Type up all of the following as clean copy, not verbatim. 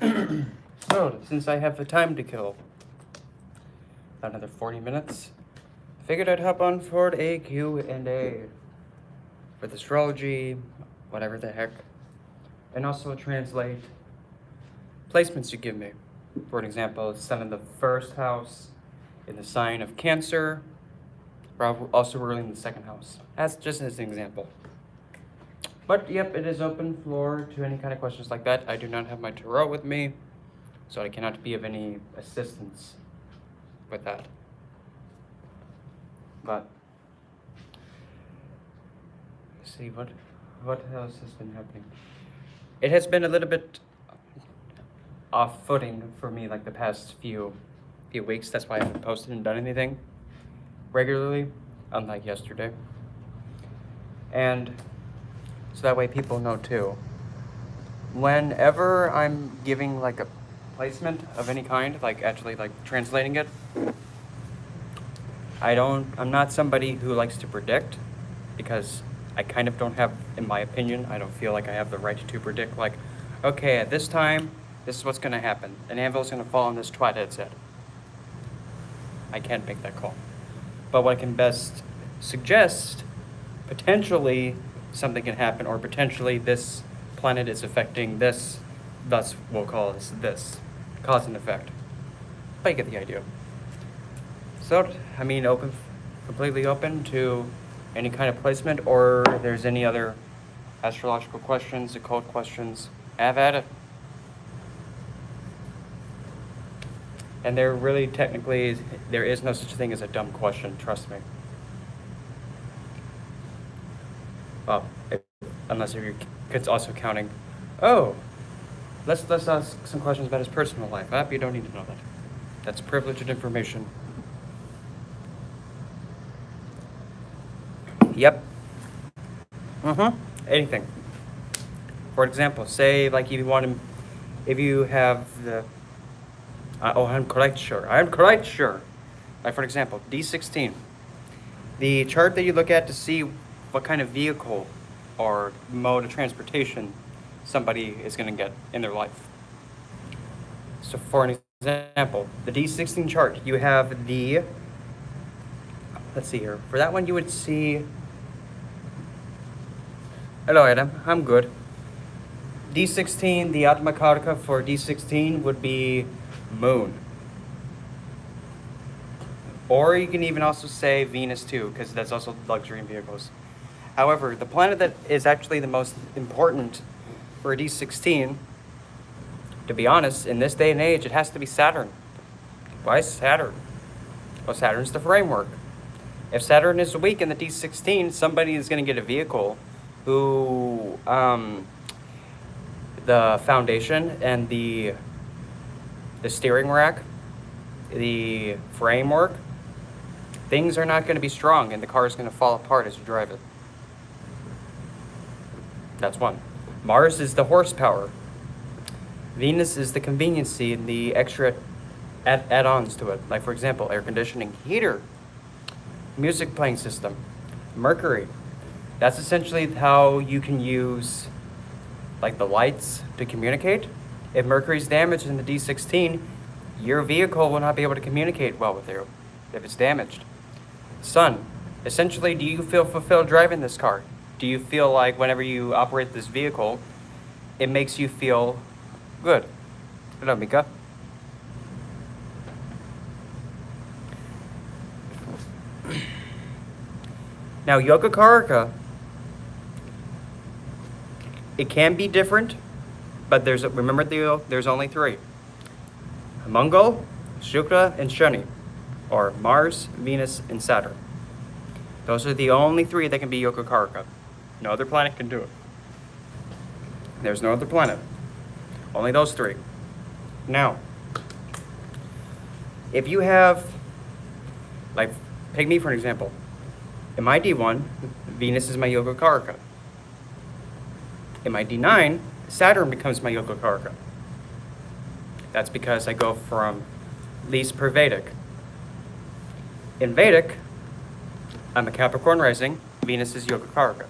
So, since I have the time to kill, another 40 minutes, figured I'd hop on for a Q&A with astrology, whatever the heck, and also translate placements you give me. For an example, sun in the first house, in the sign of Cancer, also ruling the second house. That's just as an example. But yep, it is open floor to any kind of questions like that. I do not have my tarot with me, so I cannot be of any assistance with that. But let's see what else has been happening. It has been a little bit off footing for me like the past few weeks. That's why I haven't posted and done anything regularly, unlike yesterday. And so that way people know too. Whenever I'm giving like a placement of any kind, like actually like translating it, I'm not somebody who likes to predict, because I kind of don't have, in my opinion, I don't feel like I have the right to predict, like, okay, at this time, this is what's going to happen. An anvil is going to fall on this twat-head's head. I can't make that call. But what I can best suggest, potentially something can happen, or potentially this planet is affecting this, thus we'll call this, cause and effect. But you get the idea. So, I mean, completely open to any kind of placement, or if there's any other astrological questions, occult questions, have at it. And there really technically, there is no such thing as a dumb question, trust me. Well, unless if you're also counting, oh, let's ask some questions about his personal life. You don't need to know that. That's privileged information. Yep. Anything. For example, say like if you have the, I'm quite sure. Like for example, D16. The chart that you look at to see what kind of vehicle or mode of transportation somebody is going to get in their life. So for an example, the D16 chart, you have the, let's see here. For that one, you would see, hello Adam, I'm good. D16, the Atma Karaka for D16 would be Moon. Or you can even also say Venus too, because that's also luxury vehicles. However, the planet that is actually the most important for a D16, to be honest, in this day and age, it has to be Saturn. Why Saturn? Well, Saturn's the framework. If Saturn is weak in the D16, somebody is going to get a vehicle who, the foundation and the steering rack, the framework, things are not going to be strong, and the car is going to fall apart as you drive it. That's one. Mars is the horsepower. Venus is the conveniency and the extra add-ons to it. Like for example, air conditioning, heater, music playing system. Mercury, that's essentially how you can use like the lights to communicate. If Mercury's damaged in the D16, your vehicle will not be able to communicate well with you if it's damaged. Sun, essentially, do you feel fulfilled driving this car? Do you feel like whenever you operate this vehicle, it makes you feel good? Hello, Mika. Now, Yoga Karaka, it can be different, but remember there's only three. Mangal, Shukra, and Shani, or Mars, Venus, and Saturn. Those are the only three that can be Yoga Karaka. No other planet can do it. There's no other planet. Only those three. Now, if you have, like, take me for an example. In my D1, Venus is my Yoga Karaka. In my D9, Saturn becomes my Yoga Karaka. That's because I go from least per Vedic. In Vedic, I'm a Capricorn rising, Venus is Yoga Karaka.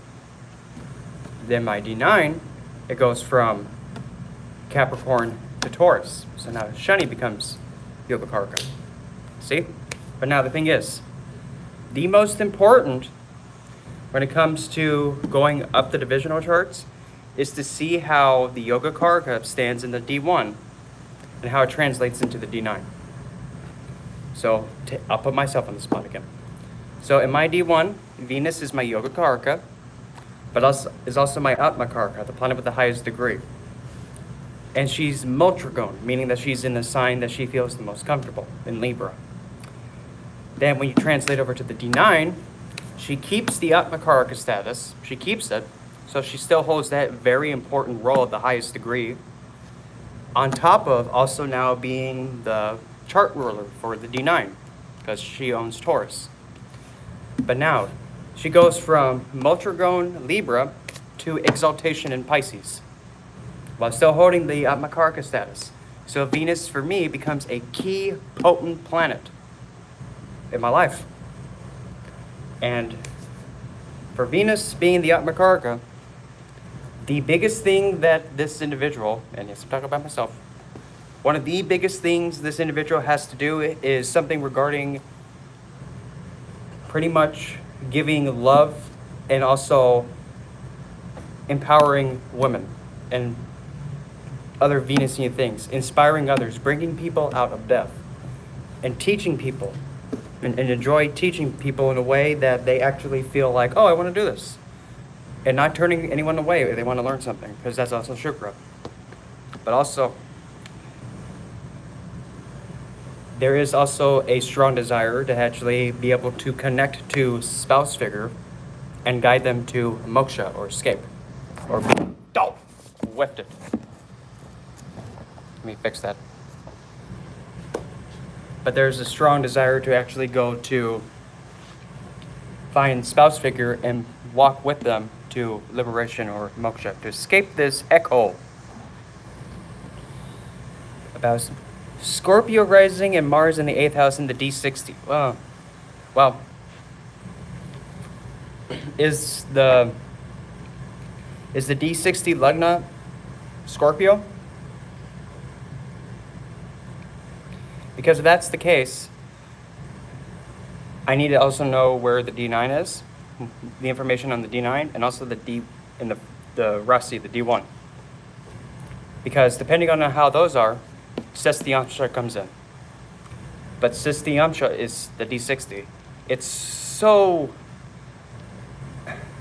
Then my D9, it goes from Capricorn to Taurus. So now Shani becomes Yogacaraka. See? But now the thing is, the most important when it comes to going up the divisional charts is to see how the Yogacaraka stands in the D1 and how it translates into the D9. So I'll put myself on the spot again. So in my D1, Venus is my Yogacaraka, but also is also my Atmakaraka, the planet with the highest degree. And she's Multragone, meaning that she's in the sign that she feels the most comfortable, in Libra. Then when you translate over to the D9, she keeps the Atmakaraka status. She keeps it, so she still holds that very important role of the highest degree, on top of also now being the chart ruler for the D9, because she owns Taurus. But now, she goes from Multragone Libra to exaltation in Pisces, while still holding the Atmakaraka status. So Venus, for me, becomes a key, potent planet in my life. And for Venus being the Atmakaraka, the biggest thing that this individual, and yes, I'm talking about myself, one of the biggest things this individual has to do is something regarding pretty much giving love and also empowering women and other Venusian things, inspiring others, bringing people out of death, and teaching people, and enjoy teaching people in a way that they actually feel like, oh, I want to do this, and not turning anyone away if they want to learn something, because that's also Shukra. But also, there is also a strong desire to actually be able to connect to spouse figure and guide them to moksha or escape. Or, oh, whiffed it. Let me fix that. But there's a strong desire to actually go to find spouse figure and walk with them to liberation or moksha, to escape this echo. About Scorpio rising and Mars in the 8th house in the D60. Well, is the D60 Lagna Scorpio? Because if that's the case, I need to also know where the D9 is, the information on the D9, and also the D in the Rasi, the D1. Because depending on how those are, Sesthyamsha comes in. But Sesthyamsha is the D60. It's so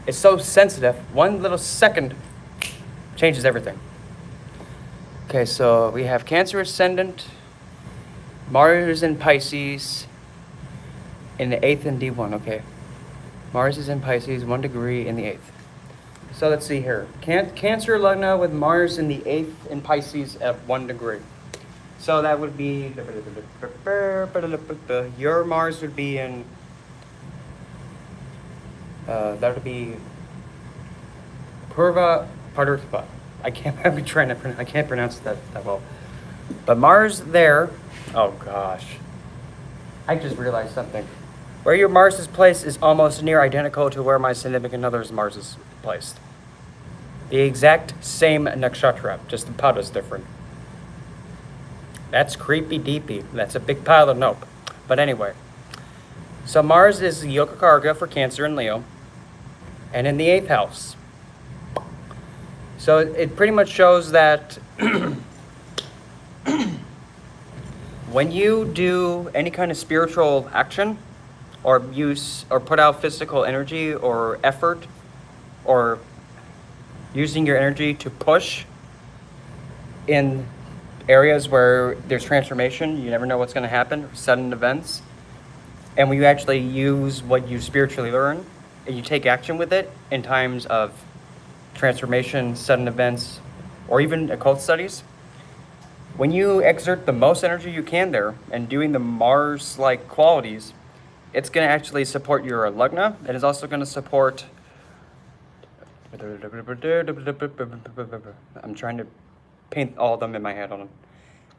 sensitive. One little second changes everything. Okay, so we have Cancer ascendant, Mars in Pisces, in the 8th and D1. Okay, Mars is in Pisces, 1 degree in the 8th. So let's see here. Cancer Lagna with Mars in the 8th in Pisces at 1 degree. So that would be, your Mars would be in, that would be Purva Padartha. I can't pronounce that well. But Mars there, oh gosh. I just realized something. Where your Mars is placed is almost near identical to where my significant other's Mars is placed. The exact same nakshatra, just the pada is different. That's creepy deepy. That's a big pile of nope. But anyway. So Mars is Yogacaraka for Cancer and Leo. And in the 8th house. So it pretty much shows that when you do any kind of spiritual action, or use or put out physical energy or effort, or using your energy to push in areas where there's transformation, you never know what's going to happen, sudden events, and when you actually use what you spiritually learn and you take action with it in times of transformation, sudden events, or even occult studies, when you exert the most energy you can there and doing the Mars-like qualities, it's going to actually support your Lagna, and it's also going to support, I'm trying to paint all of them in my head on them.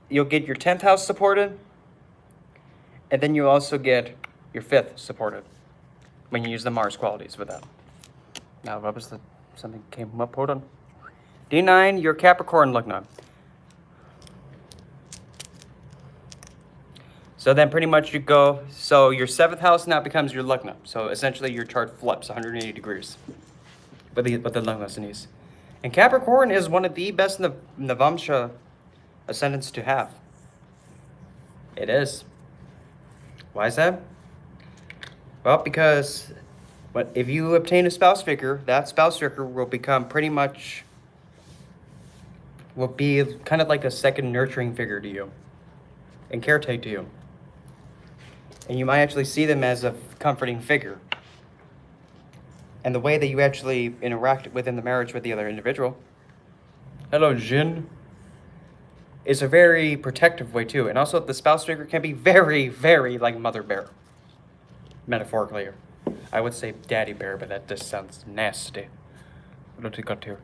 You'll get your 10th house supported, and then you also get your 5th supported when you use the Mars qualities with that. Now, what was the, something came up, hold on. D9, your Capricorn Lagna. So then pretty much you go, so your 7th house now becomes your Lugna. So essentially your chart flips 180 degrees with the Lugnas and East. And Capricorn is one of the best Navamsha ascendants to have. It is. Why is that? Well, because if you obtain a spouse figure, that spouse figure will become will be kind of like a second nurturing figure to you and caretake to you. And you might actually see them as a comforting figure. And the way that you actually interact within the marriage with the other individual, hello, Jin, is a very protective way too. And also the spouse figure can be very, very like mother bear, metaphorically. I would say daddy bear, but that just sounds nasty. What do we got here?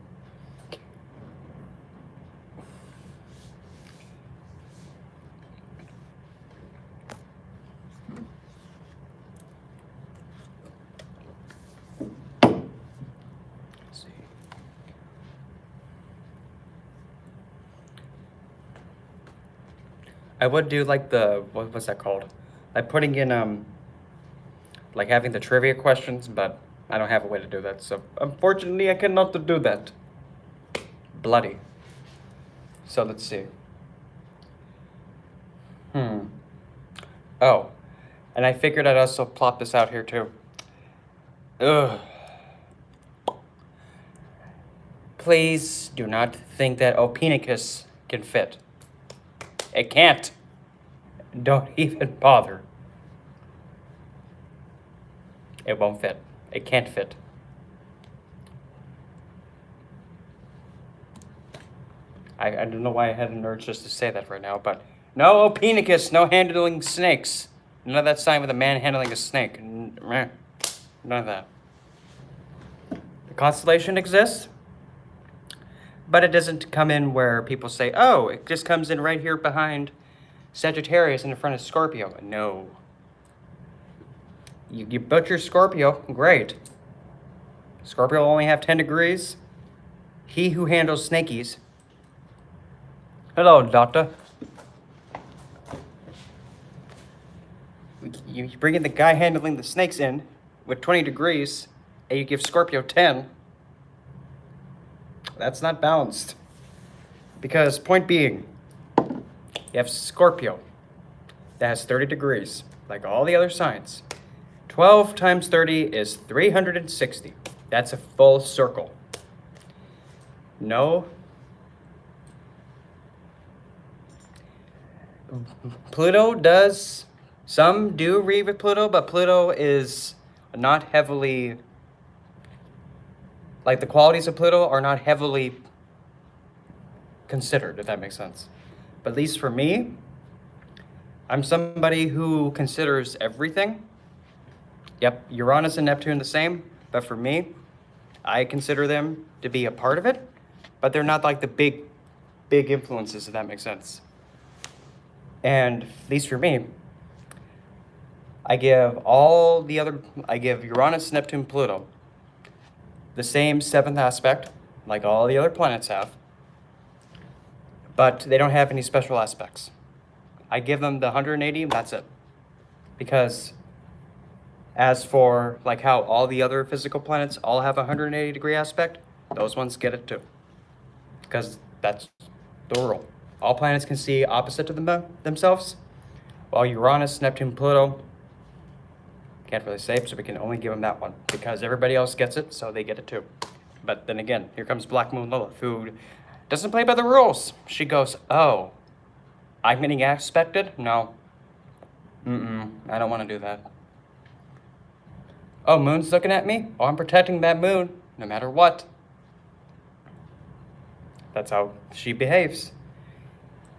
Let's see. I would do like what's that called? Like putting in like having the trivia questions, but I don't have a way to do that. So unfortunately I cannot do that. Bloody. So let's see. Oh, and I figured I'd also plot this out here too. Ugh. Please do not think that Opinicus can fit. It can't. Don't even bother. It won't fit. It can't fit. I don't know why I had an urge just to say that right now, but no Opinicus, no handling snakes. None of that sign with a man handling a snake. None of that. The constellation exists, but it doesn't come in where people say, oh, it just comes in right here behind Sagittarius and in front of Scorpio. No. You built your Scorpio, great. Scorpio will only have 10 degrees. He who handles snakies. Hello, doctor. You bring in the guy handling the snakes in with 20 degrees, and you give Scorpio 10. That's not balanced. Because point being, you have Scorpio that has 30 degrees, like all the other signs. 12 times 30 is 360. That's a full circle. No. Pluto does, some do read with Pluto, but Pluto is not heavily, like the qualities of Pluto are not heavily considered, if that makes sense. But at least for me, I'm somebody who considers everything. Yep, Uranus and Neptune the same, but for me, I consider them to be a part of it, but they're not like the big influences, if that makes sense. And at least for me, I give Uranus, Neptune, Pluto the same 7th aspect, like all the other planets have, but they don't have any special aspects. I give them the 180, and that's it. Because as for like how all the other physical planets all have a 180 degree aspect, those ones get it too. Because that's the rule. All planets can see opposite to themselves, while Uranus, Neptune, Pluto, can't really say, so we can only give them that one. Because everybody else gets it, so they get it too. But then again, here comes Black Moon Lilith, who doesn't play by the rules. She goes, oh, I'm getting aspected? No. I don't want to do that. Oh, Moon's looking at me? Oh, I'm protecting that Moon, no matter what. That's how she behaves.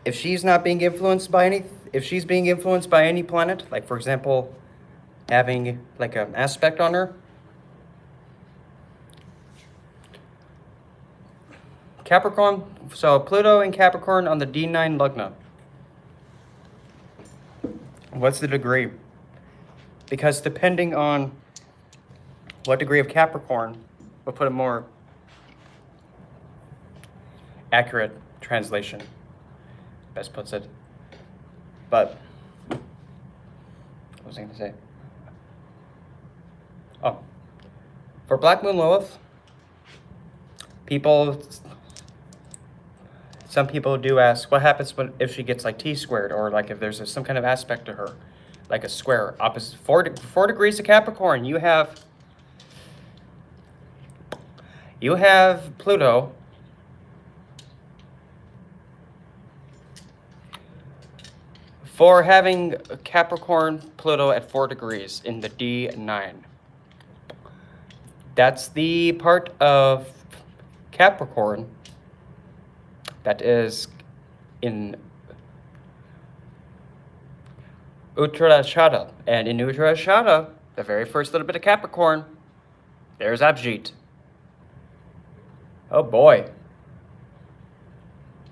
If she's not being influenced by any planet, like for example, having like an aspect on her, Capricorn, so Pluto and Capricorn on the D9 Lugna. What's the degree? Because depending on what degree of Capricorn, we'll put a more accurate translation, best puts it. But was I going to say? Oh. For Black Moon Lilith, some people do ask, what happens if she gets like T-squared, or like if there's some kind of aspect to her, like a square, opposite 4 degrees of Capricorn, you have Pluto for having Capricorn Pluto at 4 degrees in the D9. That's the part of Capricorn that is in Uttarashada. And in Uttarashada, the very first little bit of Capricorn, there's Abhijit. Oh boy.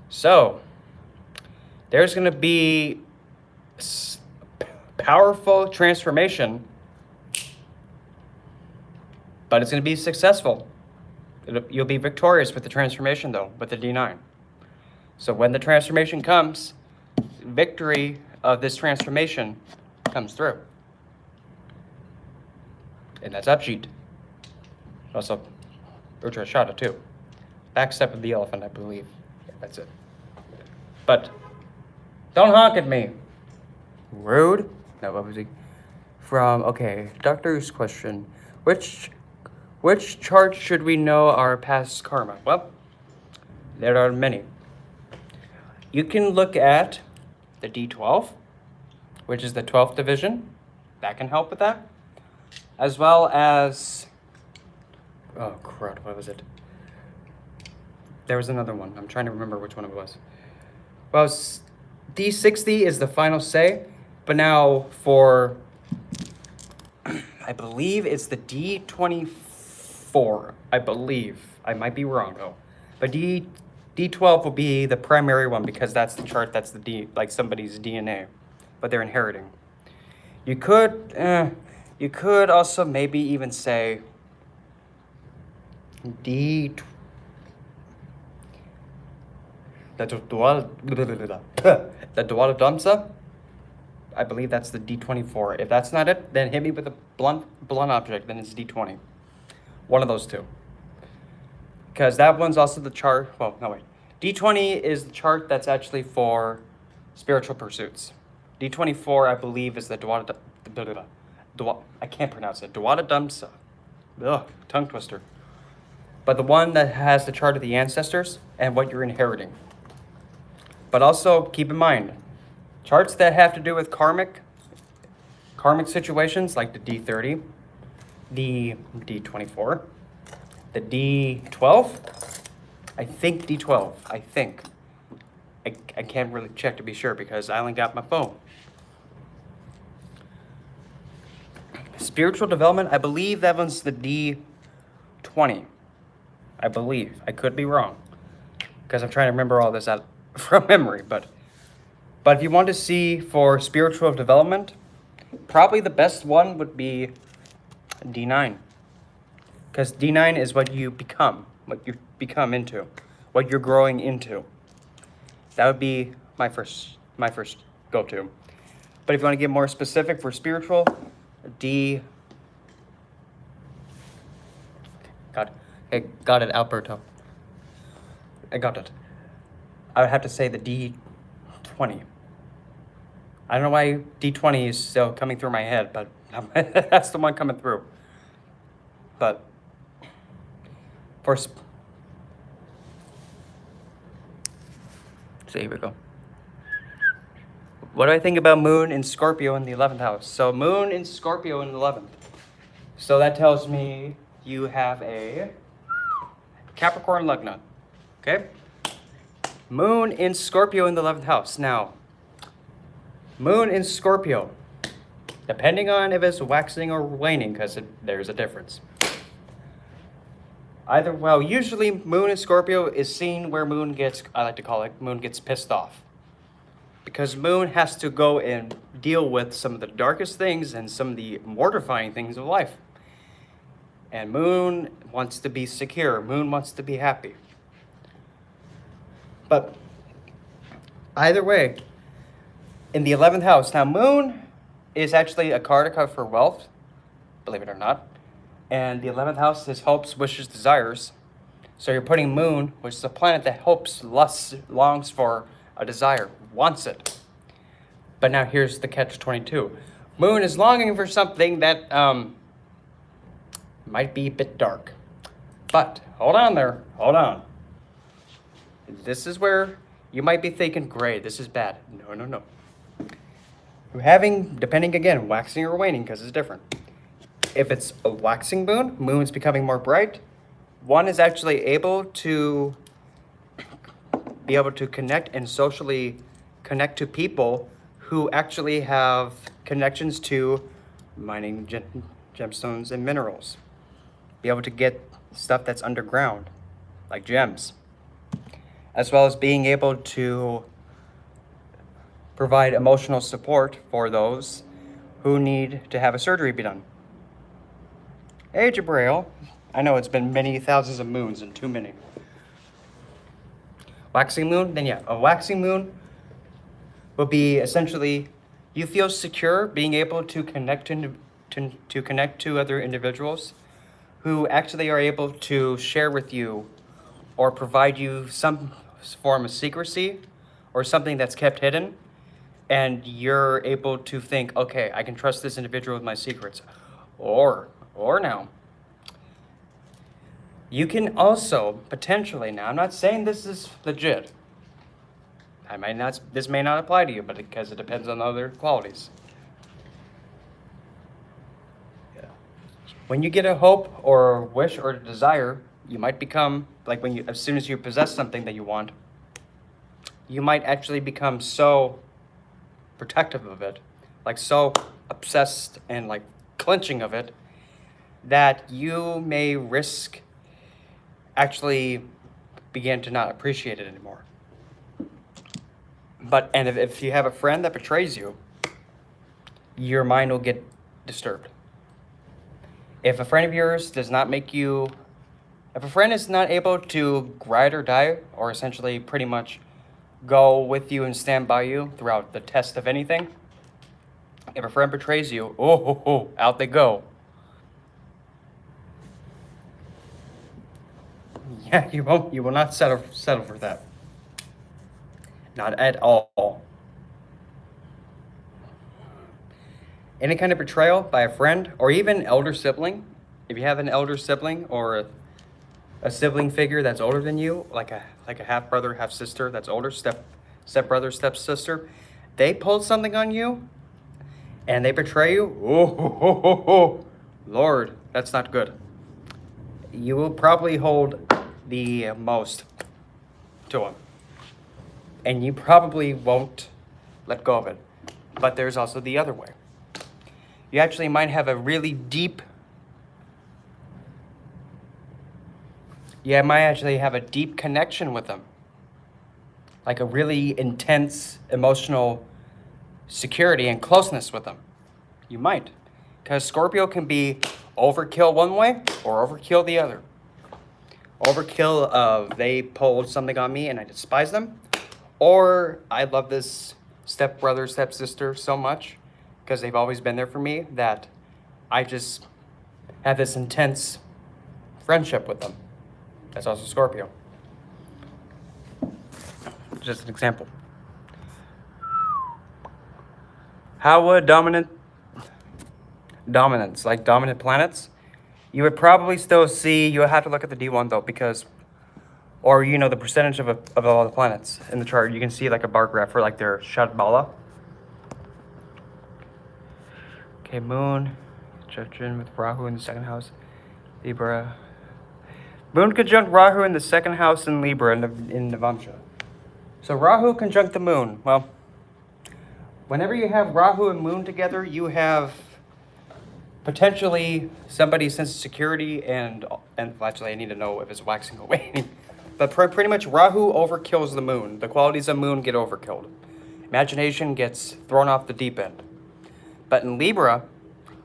So, there's going to be powerful transformation, but it's going to be successful. You'll be victorious with the transformation, though, with the D9. So when the transformation comes, victory of this transformation comes through. And that's Abhijit. Also, Uttarashada, too. Back step of the elephant, I believe. Yeah, that's it. But don't honk at me. Rude? No, what was he? Okay, doctor's question. Which chart should we know our past karma? Well, there are many. You can look at the D12, which is the 12th division. That can help with that. As well as, oh crud, what was it? There was another one. I'm trying to remember which one it was. Well, D60 is the final say, but now for, I believe it's the D24. I believe. I might be wrong though. But D12 will be the primary one because that's the chart, that's the like somebody's DNA, but they're inheriting. You could also maybe even say the Dwaladamsa. I believe that's the D24. If that's not it, then hit me with a blunt object, then it's D20. One of those two. Because that one's also the chart, well, no wait. D20 is the chart that's actually for spiritual pursuits. D24, I believe, is the I can't pronounce it. Dwaladamsa. Ugh, tongue twister. But the one that has the chart of the ancestors and what you're inheriting. But also, keep in mind, charts that have to do with karmic situations, like the D30, the D24, the D12, I think D12, I think. I can't really check to be sure because I only got my phone. Spiritual development, I believe that one's the D20. I believe. I could be wrong because I'm trying to remember all this out from memory. But if you want to see for spiritual development, probably the best one would be D9. Because D9 is what you become into, what you're growing into. That would be my first go-to. But if you want to get more specific for spiritual, got it, Alberto. I got it. I would have to say the D20. I don't know why D20 is still coming through my head, but that's the one coming through. But so here we go. What do I think about Moon in Scorpio in the 11th house? So Moon in Scorpio in the 11th. So that tells me you have a Capricorn Lagna. Okay? Moon in Scorpio in the 11th house. Now, Moon in Scorpio, depending on if it's waxing or waning, because there's a difference. Usually Moon in Scorpio is seen where Moon gets, I like to call it, Moon gets pissed off. Because Moon has to go and deal with some of the darkest things and some of the mortifying things of life. And Moon wants to be secure. Moon wants to be happy. But either way, in the 11th house, now Moon is actually a card for wealth, believe it or not. And the 11th house is hopes, wishes, desires. So you're putting Moon, which is a planet that hopes, lusts, longs for a desire, wants it. But now here's the catch-22. Moon is longing for something that might be a bit dark. But hold on there, hold on. This is where you might be thinking, great, this is bad. No, no, no. You're having, depending again, waxing or waning, because it's different. If it's a waxing moon, moon's becoming more bright, one is actually able to be able to connect and socially connect to people who actually have connections to mining gemstones and minerals. Be able to get stuff that's underground, like gems, as well as being able to provide emotional support for those who need to have a surgery be done. Hey, Jabrail. I know it's been many thousands of moons and too many. Waxing moon, then yeah, a waxing moon will be essentially you feel secure being able to connect to connect to other individuals who actually are able to share with you or provide you some form of secrecy or something that's kept hidden, and you're able to think, okay, I can trust this individual with my secrets. Or now, you can also potentially, now I'm not saying this is legit. This may not apply to you, but because it depends on other qualities. Yeah. When you get a hope or a wish or a desire, you might become, like as soon as you possess something that you want, you might actually become so protective of it, like so obsessed and like clenching of it, that you may risk actually begin to not appreciate it anymore. But, and if you have a friend that betrays you, your mind will get disturbed. If a friend of yours does not make you, if a friend is not able to ride or die, or essentially pretty much go with you and stand by you throughout the test of anything, if a friend betrays you, out they go. Yeah, you will not settle for that. Not at all. Any kind of betrayal by a friend or even elder sibling, if you have an elder sibling or a sibling figure that's older than you, like a half brother, half sister that's older, step brother, step sister, they pulled something on you and they betray you. Lord, that's not good. You will probably hold the most to them, and you probably won't let go of it. But there's also the other way. You actually might have a really deep, connection with them, like a really intense emotional security and closeness with them. You might, because Scorpio can be overkill one way or overkill the other. Overkill of they pulled something on me and I despise them, or I love this stepbrother, stepsister so much because they've always been there for me that I just have this intense friendship with them. That's also Scorpio. Just an example. How would dominance, like dominant planets, you would probably still see, you would have to look at the D1 though, because, or the percentage of all the planets in the chart, you can see like a bar graph for like their Shadbala. Okay, Moon, conjunction with Rahu in the second house, Libra. Moon conjunct Rahu in the second house in Libra in Navamsha. So Rahu conjunct the Moon. Well, whenever you have Rahu and Moon together, you have potentially somebody's sense of security and actually I need to know if it's waxing or waning. But pretty much Rahu overkills the Moon. The qualities of Moon get overkilled. Imagination gets thrown off the deep end. But in Libra,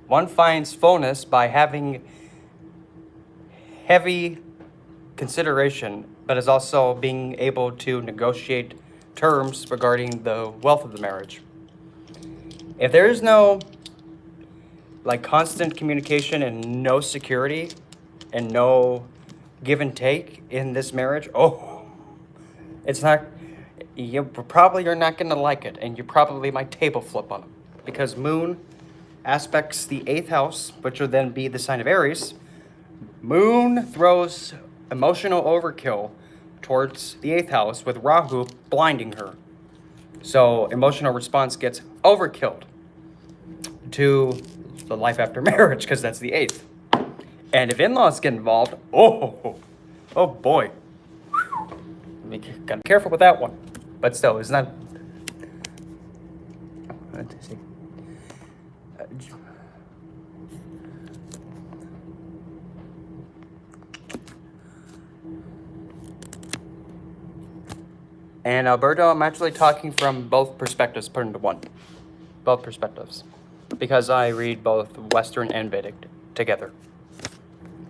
one finds fullness by having heavy consideration, but is also being able to negotiate terms regarding the wealth of the marriage. If there is no like constant communication and no security and no give and take in this marriage, oh, it's not, you're not gonna like it, and you probably might table flip on them, because Moon aspects the 8th house, which will then be the sign of Aries. Moon throws emotional overkill towards the 8th house with Rahu blinding her. So emotional response gets overkilled to the life after marriage, because that's the 8th. And if in-laws get involved, oh boy. Gotta be careful with that one. But still, it's not... Let's see. And Alberto, I'm actually talking from both perspectives put into one. Both perspectives. Because I read both Western and Vedic together.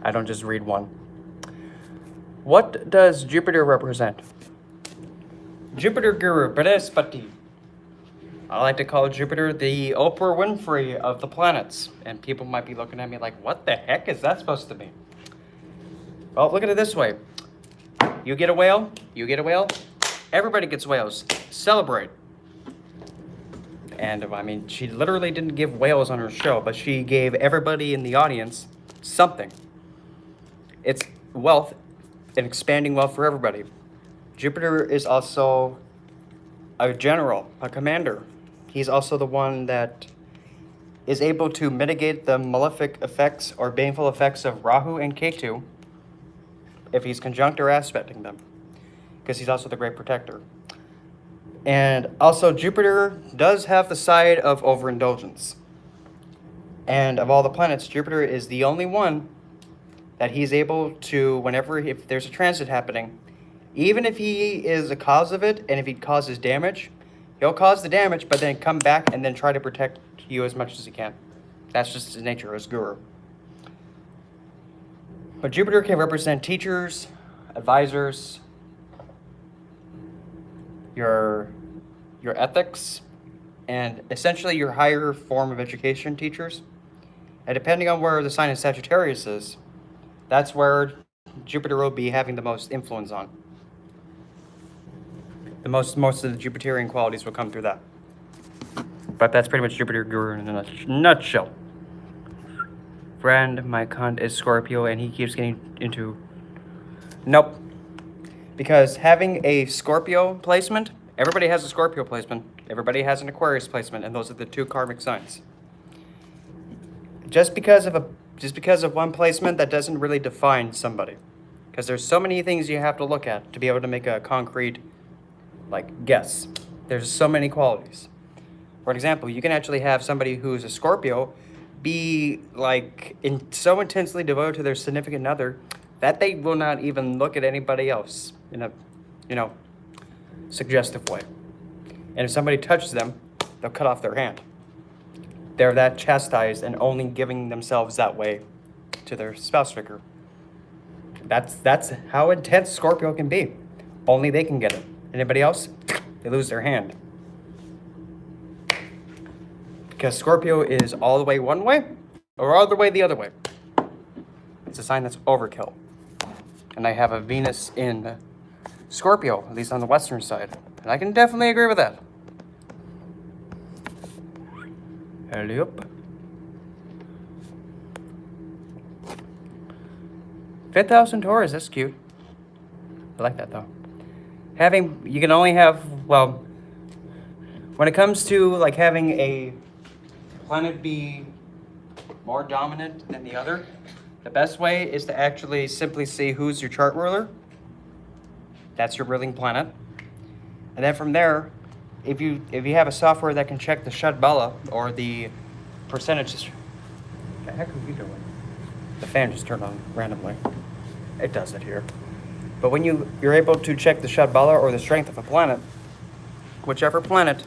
I don't just read one. What does Jupiter represent? Jupiter Guru Brihaspati. I like to call Jupiter the Oprah Winfrey of the planets. And people might be looking at me like, what the heck is that supposed to mean? Well, look at it this way. You get a whale, everybody gets whales. Celebrate. And I mean, she literally didn't give whales on her show, but she gave everybody in the audience something. It's wealth and expanding wealth for everybody. Jupiter is also a general, a commander. He's also the one that is able to mitigate the malefic effects or baneful effects of Rahu and Ketu if he's conjunct or aspecting them, because he's also the great protector. And also Jupiter does have the side of overindulgence. And of all the planets, Jupiter is the only one that he's able to, if there's a transit happening, even if he is a cause of it, and if he causes damage, he'll cause the damage, but then come back and then try to protect you as much as he can. That's just his nature as guru. But Jupiter can represent teachers, advisors, your ethics, and essentially your higher form of education teachers. And depending on where the sign of Sagittarius is, that's where Jupiter will be having the most influence on. Most of the Jupiterian qualities will come through that. But that's pretty much Jupiter Guru in a nutshell. Friend, my cunt is Scorpio, and he keeps getting into... Nope. Because having a Scorpio placement, everybody has a Scorpio placement, everybody has an Aquarius placement, and those are the two karmic signs. Just because of one placement, that doesn't really define somebody. Because there's so many things you have to look at to be able to make a concrete, guess. There's so many qualities. For example, you can actually have somebody who's a Scorpio be so intensely devoted to their significant other that they will not even look at anybody else in a, suggestive way. And if somebody touches them, they'll cut off their hand. They're that chastised and only giving themselves that way to their spouse figure. That's how intense Scorpio can be. Only they can get it. Anybody else, they lose their hand. Because Scorpio is all the way one way or all the way the other way. It's a sign that's overkill. And I have a Venus in Scorpio, at least on the western side. And I can definitely agree with that. Yep. 5th house in Taurus, that's cute. I like that though. You can only have, when it comes to having a planet be more dominant than the other, the best way is to actually simply see who's your chart ruler. That's your ruling planet. And then from there, if you have a software that can check the Shadbala or the percentages. What the heck are you doing? The fan just turned on randomly. It does it here. But when you're able to check the Shadbala or the strength of a planet, whichever planet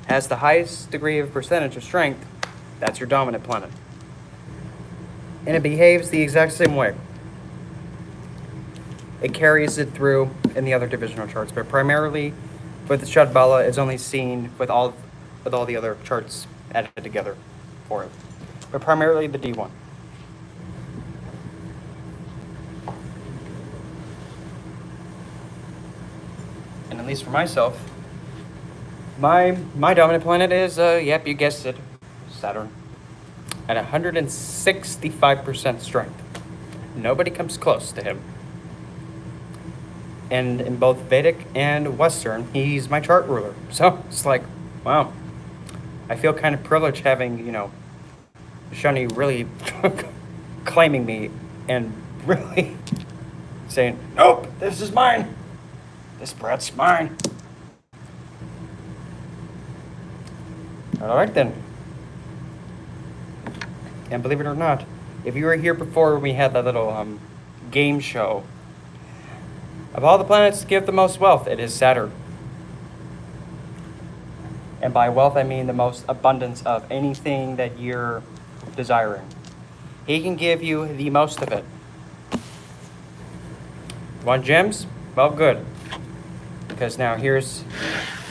has the highest degree of percentage of strength, that's your dominant planet. And it behaves the exact same way. It carries it through in the other divisional charts, but primarily with the Shadbala, it's only seen with all the other charts added together for it. but primarily the D1. And at least for myself, my dominant planet is, yep, you guessed it, Saturn. At 165% strength. Nobody comes close to him. And in both Vedic and Western, he's my chart ruler. So it's like, wow. I feel kind of privileged having, Shani really claiming me and really saying, nope, this is mine. This brat's mine. All right, then. And believe it or not, if you were here before we had that little game show, of all the planets to give the most wealth, it is Saturn. And by wealth, I mean the most abundance of anything that you're desiring. He can give you the most of it. Want gems? Well, good. Because now here's,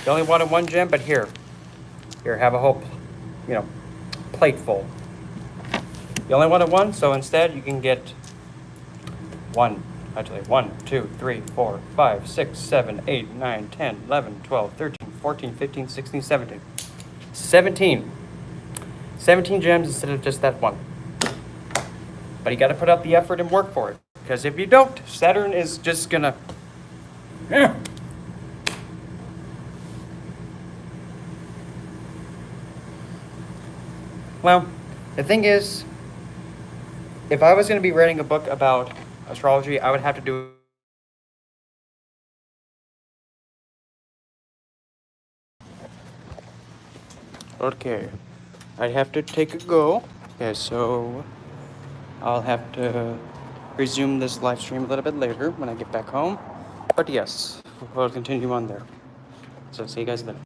you only wanted one gem, but here, have a whole, plate full. You only wanted one, so instead you can get 1, 2, 3, 4, 5, 6, 7, 8, 9, 10, 11, 12, 13, 14, 15, 16, 17. 17 gems instead of just that one. But you got to put out the effort and work for it. Because if you don't, Saturn is just gonna... Well, the thing is, if I was going to be writing a book about astrology, I would have to do... Okay, I'd have to take a go. Okay, so I'll have to resume this live stream a little bit later when I get back home. But yes, we'll continue on there. So see you guys later.